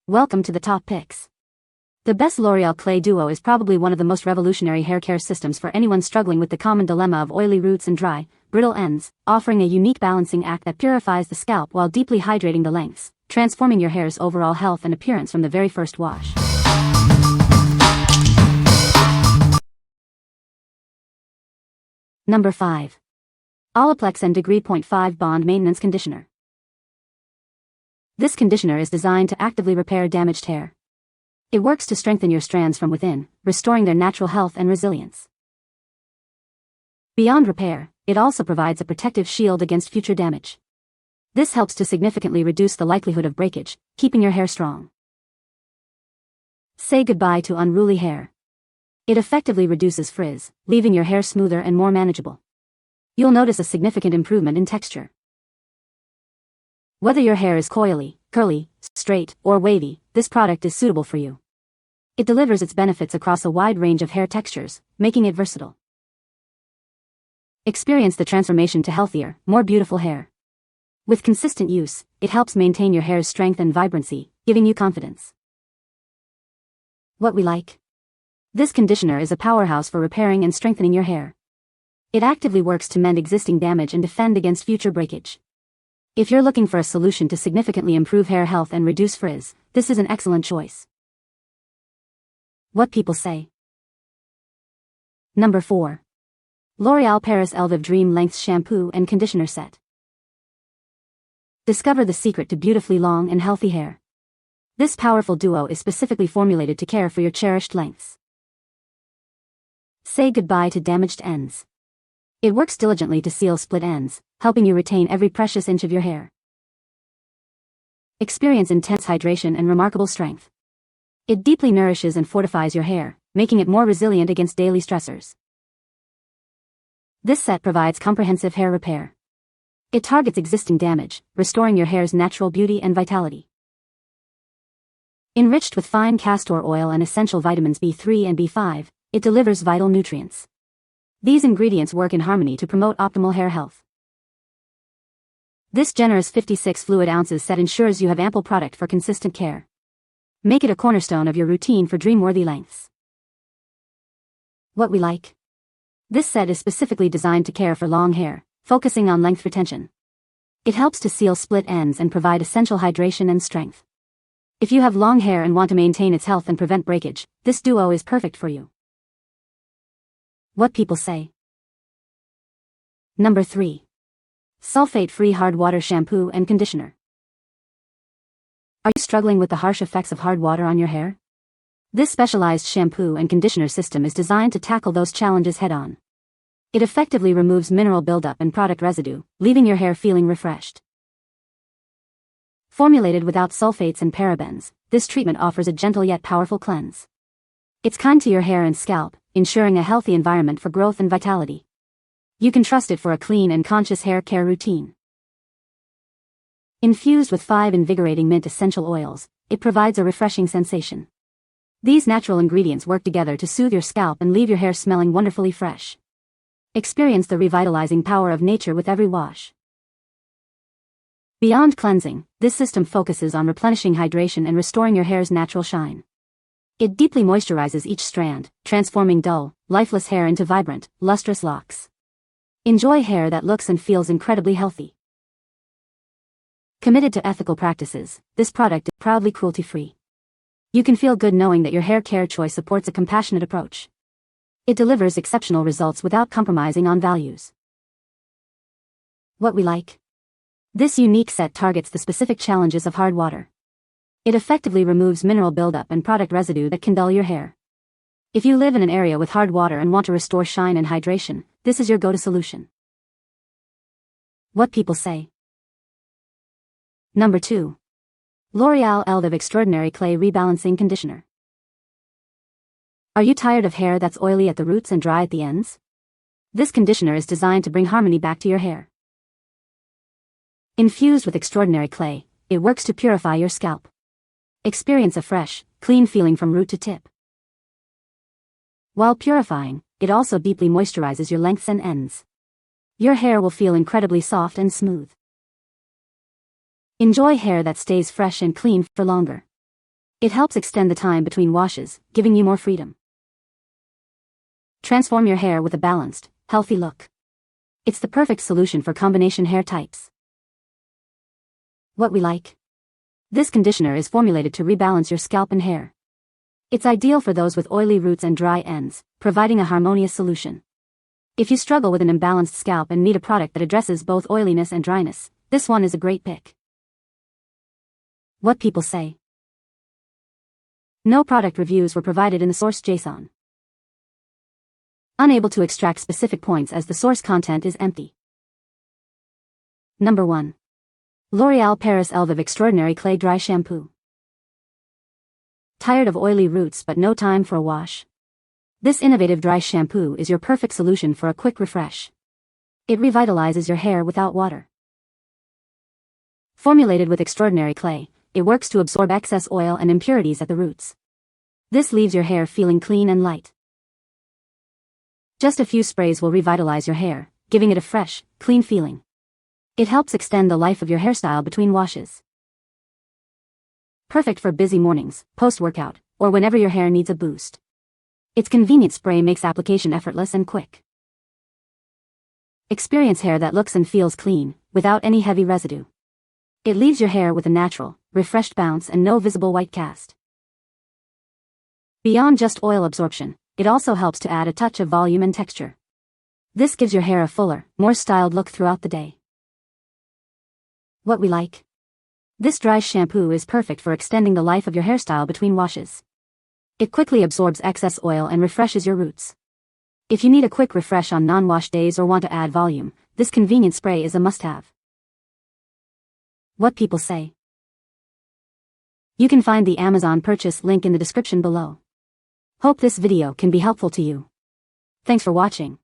Welcome to the top picks. The best Loreal Clay Duo is probably one of the most revolutionary hair care systems for anyone struggling with the common dilemma of oily roots and dry, brittle ends, offering a unique balancing act that purifies the scalp while deeply hydrating the lengths, transforming your hair's overall health and appearance from the very first wash. Number 5. Olaplex and Degree 0.5 Bond Maintenance Conditioner. This conditioner is designed to actively repair damaged hair. It works to strengthen your strands from within, restoring their natural health and resilience. Beyond repair, it also provides a protective shield against future damage. This helps to significantly reduce the likelihood of breakage, keeping your hair strong. Say goodbye to unruly hair. It effectively reduces frizz, leaving your hair smoother and more manageable. You'll notice a significant improvement in texture. Whether your hair is coily, curly, straight, or wavy, this product is suitable for you. It delivers its benefits across a wide range of hair textures, making it versatile. Experience the transformation to healthier, more beautiful hair. With consistent use, it helps maintain your hair's strength and vibrancy, giving you confidence. What we like. This conditioner is a powerhouse for repairing and strengthening your hair. It actively works to mend existing damage and defend against future breakage. If you're looking for a solution to significantly improve hair health and reduce frizz, this is an excellent choice. What people say. Number 4. L'Oréal Paris Elvive Dream Lengths Shampoo and Conditioner Set. Discover the secret to beautifully long and healthy hair. This powerful duo is specifically formulated to care for your cherished lengths. Say goodbye to damaged ends. It works diligently to seal split ends, helping you retain every precious inch of your hair. Experience intense hydration and remarkable strength. It deeply nourishes and fortifies your hair, making it more resilient against daily stressors. This set provides comprehensive hair repair. It targets existing damage, restoring your hair's natural beauty and vitality. Enriched with fine castor oil and essential vitamins B3 and B5, it delivers vital nutrients. These ingredients work in harmony to promote optimal hair health. This generous 56 fluid ounces set ensures you have ample product for consistent care. Make it a cornerstone of your routine for dream-worthy lengths. What we like. This set is specifically designed to care for long hair, focusing on length retention. It helps to seal split ends and provide essential hydration and strength. If you have long hair and want to maintain its health and prevent breakage, this duo is perfect for you. What people say. Number 3. Sulfate-free hard water shampoo and conditioner. Are you struggling with the harsh effects of hard water on your hair? This specialized shampoo and conditioner system is designed to tackle those challenges head-on. It effectively removes mineral buildup and product residue, leaving your hair feeling refreshed. Formulated without sulfates and parabens, this treatment offers a gentle yet powerful cleanse. It's kind to your hair and scalp, ensuring a healthy environment for growth and vitality. You can trust it for a clean and conscious hair care routine. Infused with 5 invigorating mint essential oils, it provides a refreshing sensation. These natural ingredients work together to soothe your scalp and leave your hair smelling wonderfully fresh. Experience the revitalizing power of nature with every wash. Beyond cleansing, this system focuses on replenishing hydration and restoring your hair's natural shine. It deeply moisturizes each strand, transforming dull, lifeless hair into vibrant, lustrous locks. Enjoy hair that looks and feels incredibly healthy. Committed to ethical practices, this product is proudly cruelty-free. You can feel good knowing that your hair care choice supports a compassionate approach. It delivers exceptional results without compromising on values. What we like. This unique set targets the specific challenges of hard water. It effectively removes mineral buildup and product residue that can dull your hair. If you live in an area with hard water and want to restore shine and hydration, this is your go-to solution. What people say. Number 2. L'Oréal Elvive Extraordinary Clay Rebalancing Conditioner. Are you tired of hair that's oily at the roots and dry at the ends? This conditioner is designed to bring harmony back to your hair. Infused with extraordinary clay, it works to purify your scalp. Experience a fresh, clean feeling from root to tip. While purifying, it also deeply moisturizes your lengths and ends. Your hair will feel incredibly soft and smooth. Enjoy hair that stays fresh and clean for longer. It helps extend the time between washes, giving you more freedom. Transform your hair with a balanced, healthy look. It's the perfect solution for combination hair types. What we like. This conditioner is formulated to rebalance your scalp and hair. It's ideal for those with oily roots and dry ends, providing a harmonious solution. If you struggle with an imbalanced scalp and need a product that addresses both oiliness and dryness, this one is a great pick. What people say. No product reviews were provided in the source JSON. Unable to extract specific points as the source content is empty. Number 1. L'Oreal Paris Elvive Extraordinary Clay Dry Shampoo. Tired of oily roots but no time for a wash? This innovative dry shampoo is your perfect solution for a quick refresh. It revitalizes your hair without water. Formulated with extraordinary clay, it works to absorb excess oil and impurities at the roots. This leaves your hair feeling clean and light. Just a few sprays will revitalize your hair, giving it a fresh, clean feeling. It helps extend the life of your hairstyle between washes. Perfect for busy mornings, post-workout, or whenever your hair needs a boost. Its convenient spray makes application effortless and quick. Experience hair that looks and feels clean, without any heavy residue. It leaves your hair with a natural, refreshed bounce and no visible white cast. Beyond just oil absorption, it also helps to add a touch of volume and texture. This gives your hair a fuller, more styled look throughout the day. What we like. This dry shampoo is perfect for extending the life of your hairstyle between washes. It quickly absorbs excess oil and refreshes your roots. If you need a quick refresh on non-wash days or want to add volume, this convenient spray is a must-have. What people say. You can find the Amazon purchase link in the description below. Hope this video can be helpful to you. Thanks for watching.